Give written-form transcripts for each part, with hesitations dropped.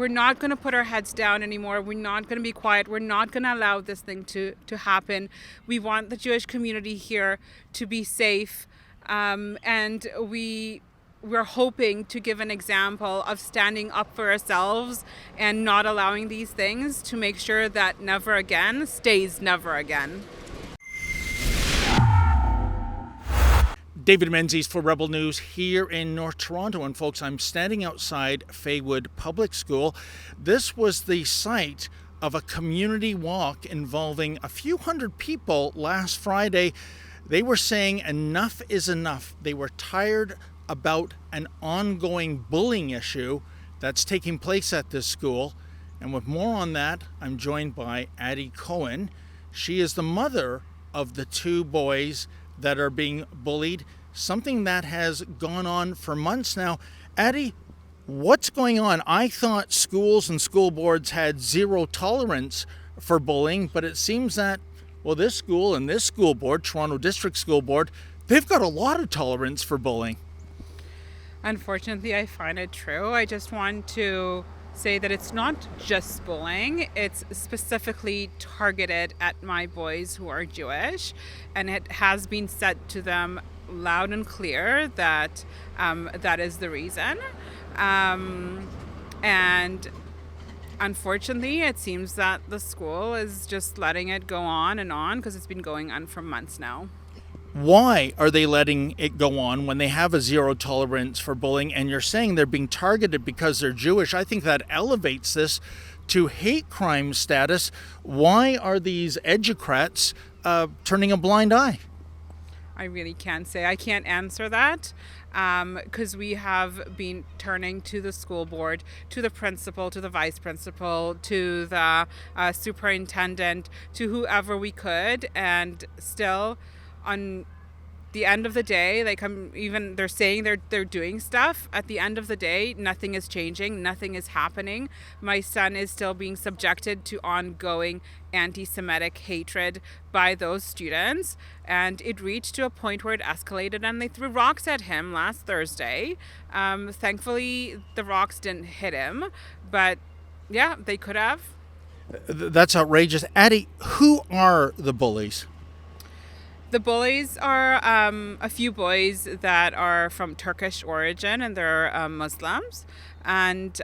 we're not going to put our heads down anymore. We're not going to be quiet. We're not going to allow this thing to happen. We want the Jewish community here to be safe. And we're hoping to give an example of standing up for ourselves and not allowing these things, to make sure that never again stays never again. David Menzies for Rebel News here in North Toronto. And folks, I'm standing outside Faywood Public School. This was the site of a community walk involving a few hundred people last Friday. They were saying enough is enough. They were tired about an ongoing bullying issue that's taking place at this school. And with more on that, I'm joined by Addie Cohen. She is the mother of the two boys that are being bullied, something that has gone on for months now. Addie, what's going on? I thought schools and school boards had zero tolerance for bullying, but it seems that, well, this school and this school board, Toronto District School Board, they've got a lot of tolerance for bullying. Unfortunately, I find it true. I just want to say that it's not just bullying. It's specifically targeted at my boys who are Jewish, and it has been said to them loud and clear that that is the reason. And unfortunately, it seems that the school is just letting it go on and on, because it's been going on for months now. Why are they letting it go on when they have a zero tolerance for bullying, and you're saying they're being targeted because they're Jewish? I think that elevates this to hate crime status. Why are these educrats turning a blind eye? I really can't say. I can't answer that, because we have been turning to the school board, to the principal, to the vice principal, to the superintendent, to whoever we could, and still, on the end of the day, they're saying they're doing stuff. At the end of the day, nothing is changing, nothing is happening. My son is still being subjected to ongoing anti-Semitic hatred by those students, and it reached to a point where it escalated and they threw rocks at him last Thursday. Thankfully, the rocks didn't hit him, but yeah, they could have. That's outrageous. Addie, who are the bullies? The bullies are a few boys that are from Turkish origin, and they're Muslims, and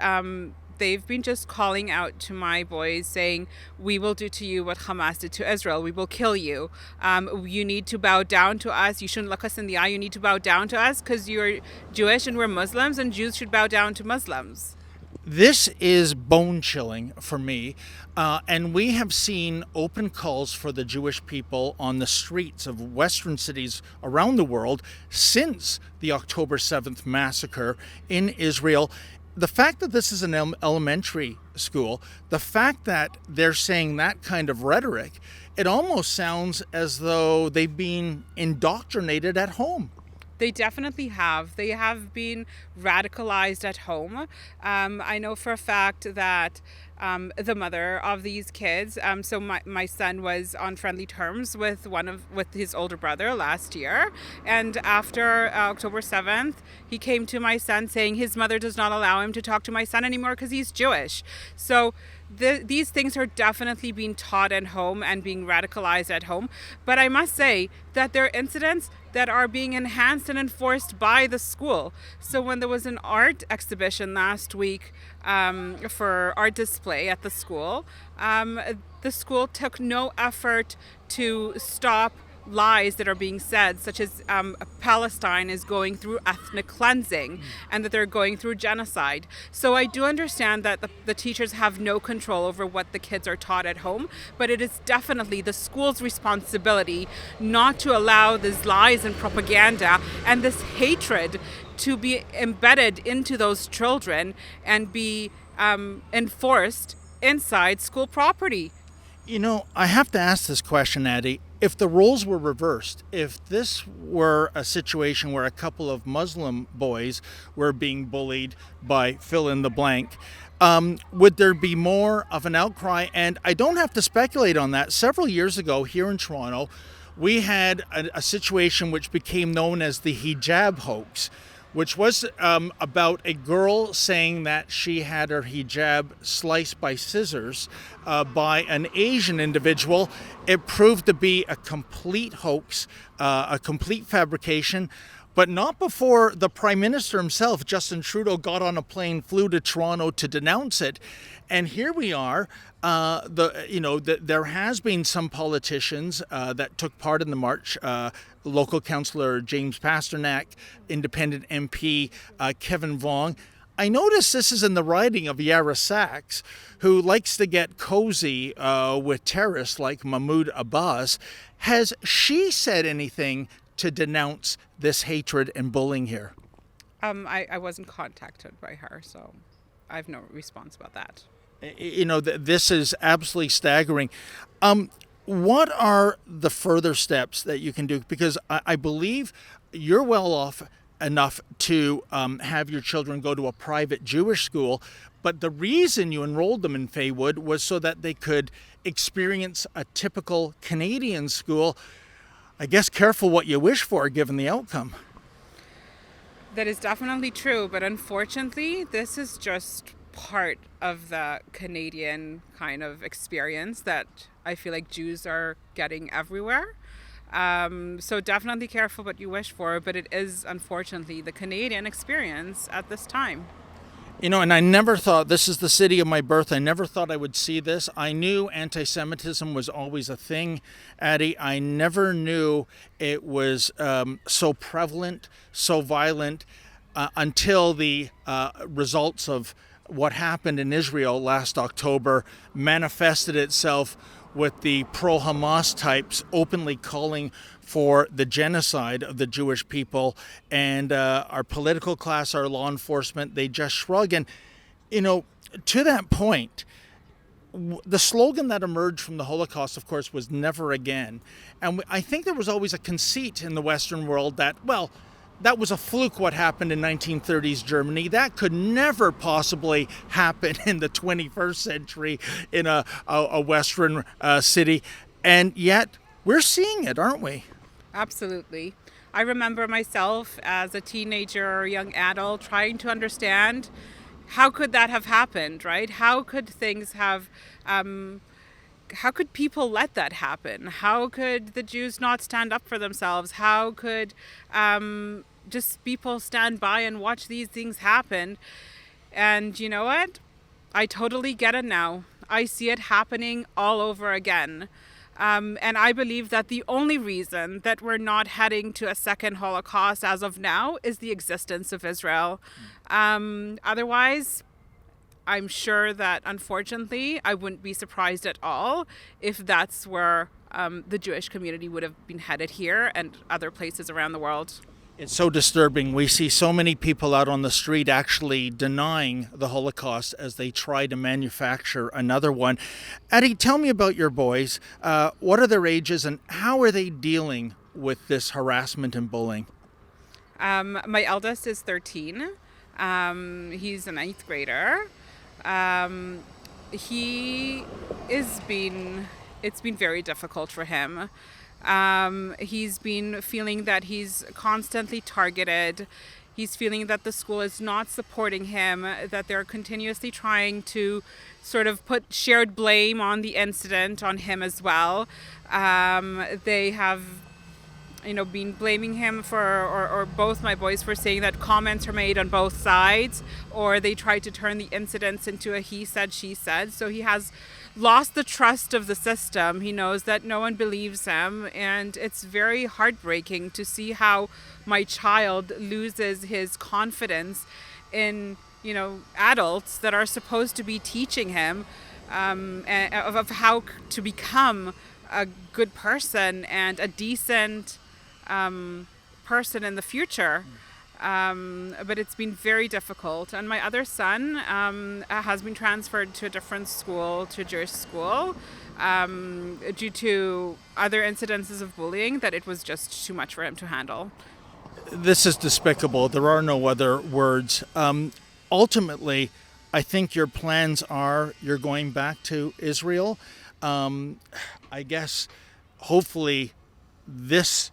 they've been just calling out to my boys saying, we will do to you what Hamas did to Israel. We will kill you. You need to bow down to us. You shouldn't look us in the eye. You need to bow down to us because you're Jewish and we're Muslims, and Jews should bow down to Muslims. This is bone-chilling for me, and we have seen open calls for the Jewish people on the streets of Western cities around the world since the October 7th massacre in Israel. The fact that this is an elementary school, the fact that they're saying that kind of rhetoric, it almost sounds as though they've been indoctrinated at home. They definitely have. They have been radicalized at home. I know for a fact that the mother of these kids, so my son was on friendly terms with with his older brother last year, and after October 7th, he came to my son saying his mother does not allow him to talk to my son anymore because he's Jewish. So these things are definitely being taught at home and being radicalized at home. But I must say that there are incidents that are being enhanced and enforced by the school. So when there was an art exhibition last week for art display at the school took no effort to stop lies that are being said, such as Palestine is going through ethnic cleansing and that they're going through genocide. So I do understand that the teachers have no control over what the kids are taught at home, but it is definitely the school's responsibility not to allow these lies and propaganda and this hatred to be embedded into those children and be enforced inside school property. You know, I have to ask this question, Addie. If the roles were reversed, if this were a situation where a couple of Muslim boys were being bullied by fill in the blank, would there be more of an outcry? And I don't have to speculate on that. Several years ago here in Toronto, we had a situation which became known as the hijab hoax, which was about a girl saying that she had her hijab sliced by scissors by an Asian individual. It proved to be a complete hoax, a complete fabrication. But not before the Prime Minister himself, Justin Trudeau, got on a plane, flew to Toronto to denounce it. And here we are. There has been some politicians that took part in the march. Local councillor James Pasternak, independent MP Kevin Vaughn. I notice this is in the writing of Yara Sachs, who likes to get cozy with terrorists like Mahmoud Abbas. Has she said anything to denounce this hatred and bullying here? I wasn't contacted by her, so I have no response about that. This is absolutely staggering. What are the further steps that you can do? Because I believe you're well off enough to have your children go to a private Jewish school, but the reason you enrolled them in Faywood was so that they could experience a typical Canadian school. I guess careful what you wish for given the outcome. That is definitely true, but unfortunately, this is just part of the Canadian kind of experience that I feel like Jews are getting everywhere. So definitely careful what you wish for, but it is unfortunately the Canadian experience at this time. And I never thought, this is the city of my birth, I never thought I would see this. I knew anti-Semitism was always a thing, Addie. I never knew it was so prevalent, so violent, until the results of what happened in Israel last October manifested itself with the pro-Hamas types openly calling for the genocide of the Jewish people, and our political class, our law enforcement, they just shrug. And, to that point, the slogan that emerged from the Holocaust, of course, was never again. And I think there was always a conceit in the Western world that, well, that was a fluke what happened in 1930s Germany. That could never possibly happen in the 21st century in a Western city. And yet we're seeing it, aren't we? Absolutely. I remember myself as a teenager or young adult trying to understand how could that have happened, right? How could things have, how could people let that happen? How could the Jews not stand up for themselves? How could just people stand by and watch these things happen? And you know what? I totally get it now. I see it happening all over again. And I believe that the only reason that we're not heading to a second Holocaust as of now is the existence of Israel. Otherwise, I'm sure that, unfortunately, I wouldn't be surprised at all if that's where the Jewish community would have been headed here and other places around the world. It's so disturbing. We see so many people out on the street actually denying the Holocaust as they try to manufacture another one. Addie, tell me about your boys. What are their ages and how are they dealing with this harassment and bullying? My eldest is 13. He's a ninth grader. It's been very difficult for him. He's been feeling that he's constantly targeted. He's feeling that the school is not supporting him, that they're continuously trying to sort of put shared blame on the incident on him as well. They have, been blaming him for, or both my boys for saying that comments are made on both sides, or they tried to turn the incidents into a he said, she said. So he has lost the trust of the system. He knows that no one believes him, and it's very heartbreaking to see how my child loses his confidence in, adults that are supposed to be teaching him of how to become a good person and a decent person in the future. But it's been very difficult. And my other son has been transferred to a different school, to a Jewish school, due to other incidences of bullying that it was just too much for him to handle. This is despicable. There are no other words. Ultimately, I think your plans are you're going back to Israel. I guess hopefully this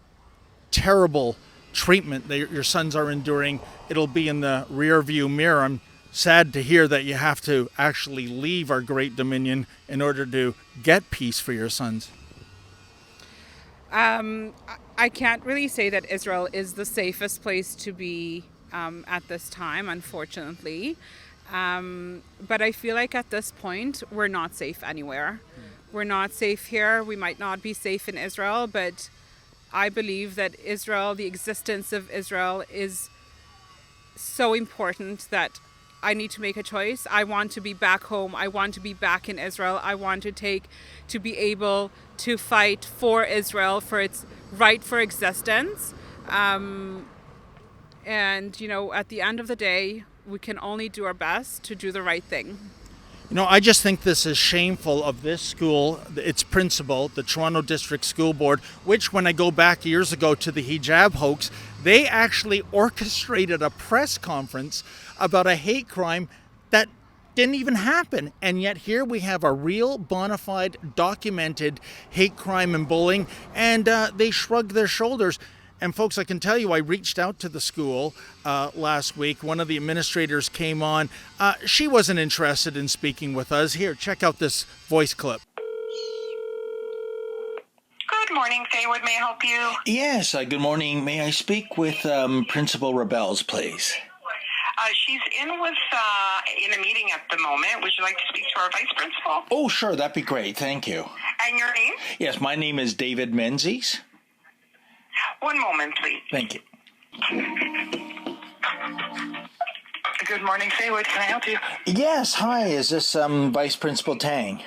terrible treatment that your sons are enduring, it'll be in the rear view mirror. I'm sad to hear that you have to actually leave our great dominion in order to get peace for your sons. I can't really say that Israel is the safest place to be at this time, unfortunately. But I feel like at this point, we're not safe anywhere. We're not safe here. We might not be safe in Israel, but I believe that Israel, the existence of Israel, is so important that I need to make a choice. I want to be back home. I want to be back in Israel. I want to be able to fight for Israel, for its right for existence. And, at the end of the day, we can only do our best to do the right thing. I just think this is shameful of this school, its principal, the Toronto District School Board, which, when I go back years ago to the hijab hoax, they actually orchestrated a press conference about a hate crime that didn't even happen. And yet here we have a real, bona fide, documented hate crime and bullying, and they shrugged their shoulders. And folks, I can tell you, I reached out to the school last week. One of the administrators came on. She wasn't interested in speaking with us. Here, check out this voice clip. Good morning, Faywood. May I help you? Yes, good morning. May I speak with Principal Rebels, please? She's in a meeting at the moment. Would you like to speak to our vice principal? Oh, sure. That'd be great. Thank you. And your name? Yes, my name is David Menzies. One moment, please. Thank you. Good morning, Faywood. Can I help you? Yes, hi. Is this Vice Principal Tang?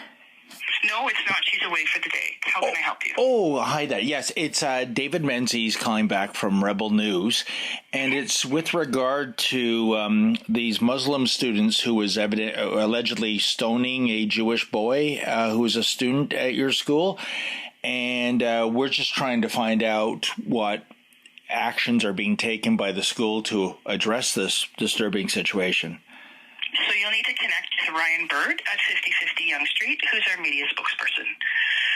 No, it's not. She's away for the day. How can I help you? Oh, hi there. Yes, it's David Menzies calling back from Rebel News, and it's with regard to these Muslim students who was allegedly stoning a Jewish boy who was a student at your school, and we're just trying to find out what actions are being taken by the school to address this disturbing situation. So you'll need to connect to Ryan Bird at 5050 Yonge Street, who's our media spokesperson.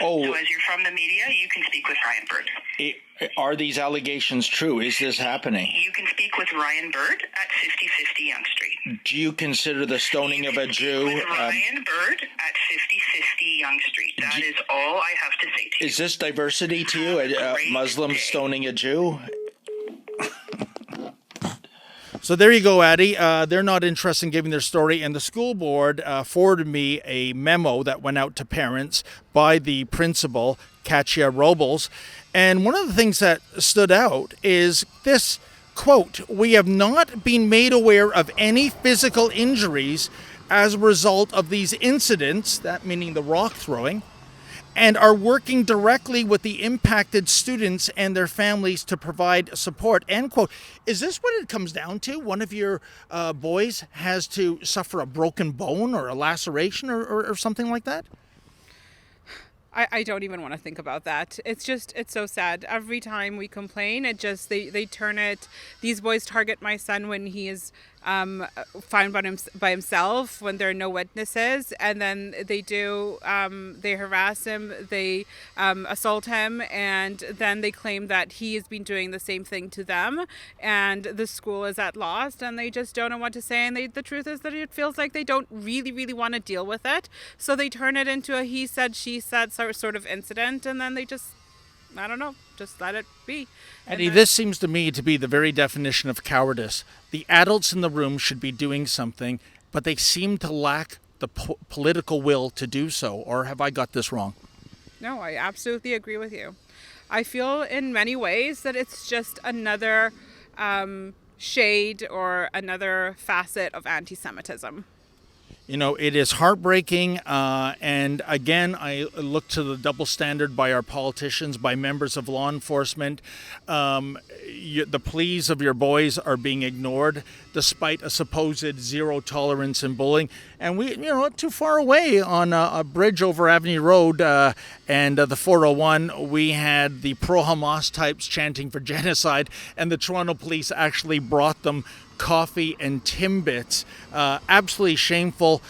Oh. So as you're from the media, you can speak with Ryan Bird. Are these allegations true? Is this happening? You can speak with Ryan Bird at 5050 Yonge Street. Do you consider the stoning of a Jew? With Ryan Bird at 5050 Yonge Street. That is all I have to say to you. Is this diversity to you? A Muslim stoning a Jew? So there you go, Addie. They're not interested in giving their story, and the school board forwarded me a memo that went out to parents by the principal, Katia Robles. And one of the things that stood out is this quote: "We have not been made aware of any physical injuries as a result of these incidents," that meaning the rock throwing, "and are working directly with the impacted students and their families to provide support," end quote. Is this what it comes down to? One of your boys has to suffer a broken bone or a laceration or something like that? I don't even want to think about that. It's so sad. Every time we complain, they turn it. These boys target my son when he is found by himself, when there are no witnesses, and then they harass him, they assault him, and then they claim that he has been doing the same thing to them, and the school is at loss, and they just don't know what to say. And the truth is that it feels like they don't really, really want to deal with it, so they turn it into a he said, she said sort of incident, and then they just let it be. Eddie, this seems to me to be the very definition of cowardice. The adults in the room should be doing something, but they seem to lack the political will to do so. Or have I got this wrong? No, I absolutely agree with you. I feel in many ways that it's just another shade or another facet of anti-Semitism. It is heartbreaking, and again, I look to the double standard by our politicians, by members of law enforcement. The pleas of your boys are being ignored, despite a supposed zero tolerance in bullying. And we, not too far away on a bridge over Avenue Road and the 401, we had the pro-Hamas types chanting for genocide, and the Toronto police actually brought them coffee and Timbits. Absolutely shameful.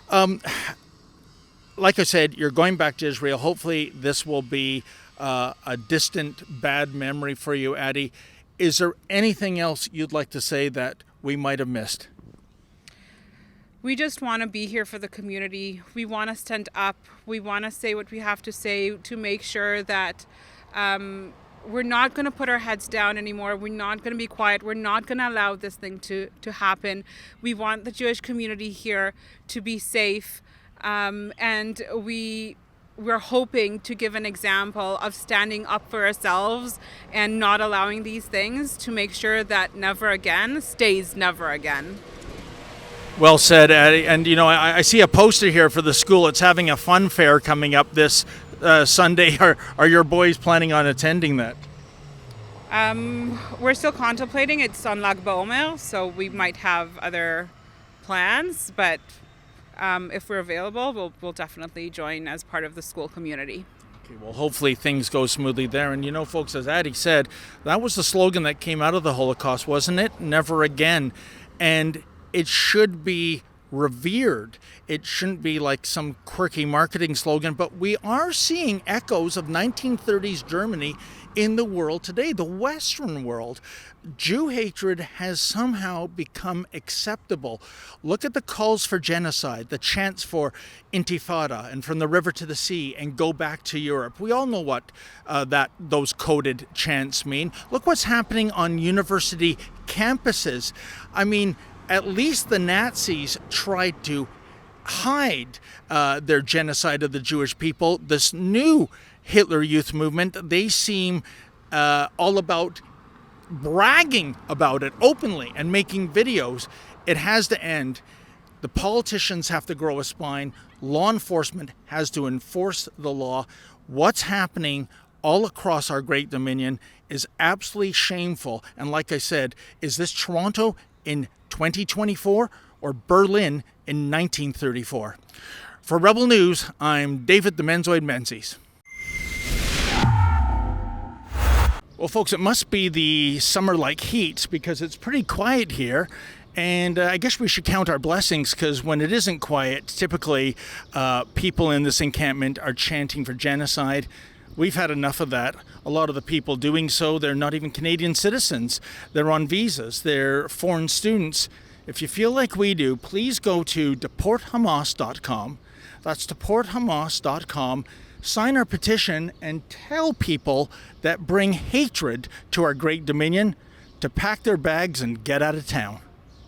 Like I said, you're going back to Israel. Hopefully this will be a distant bad memory for you, Addie. Is there anything else you'd like to say that we might have missed? We just want to be here for the community. We want to stand up. We want to say what we have to say to make sure that we're not going to put our heads down anymore. We're not going to be quiet. We're not going to allow this thing to happen. We want the Jewish community here to be safe. And we're hoping to give an example of standing up for ourselves and not allowing these things, to make sure that never again stays never again. Well said, Addie. And, you know, I see a poster here for the school. It's having a fun fair coming up this Sunday. Are your boys planning on attending that? We're still contemplating. It's on Lag BaOmer, so we might have other plans. But if we're available, we'll definitely join as part of the school community. Okay, well, hopefully things go smoothly there. And, you know, folks, as Addie said, that was the slogan that came out of the Holocaust, wasn't it? Never again. And it should be revered. It shouldn't be like some quirky marketing slogan, but we are seeing echoes of 1930s Germany in the world today, the Western world. Jew hatred has somehow become acceptable. Look at the calls for genocide, the chants for intifada and from the river to the sea and go back to Europe. We all know what those coded chants mean. Look what's happening on university campuses. I mean, at least the Nazis tried to hide their genocide of the Jewish people. This new Hitler Youth movement, they seem all about bragging about it openly and making videos. It has to end. The politicians have to grow a spine. Law enforcement has to enforce the law. What's happening all across our great dominion is absolutely shameful. And like I said, is this Toronto in 2024 or Berlin in 1934? For Rebel News, I'm David the Menzoid Menzies. Well, folks, it must be the summer-like heat because it's pretty quiet here. And I guess we should count our blessings, because when it isn't quiet, typically people in this encampment are chanting for genocide. We've had enough of that. A lot of the people doing so, they're not even Canadian citizens. They're on visas. They're foreign students. If you feel like we do, please go to deporthamas.com. That's deporthamas.com. Sign our petition and tell people that bring hatred to our great dominion to pack their bags and get out of town.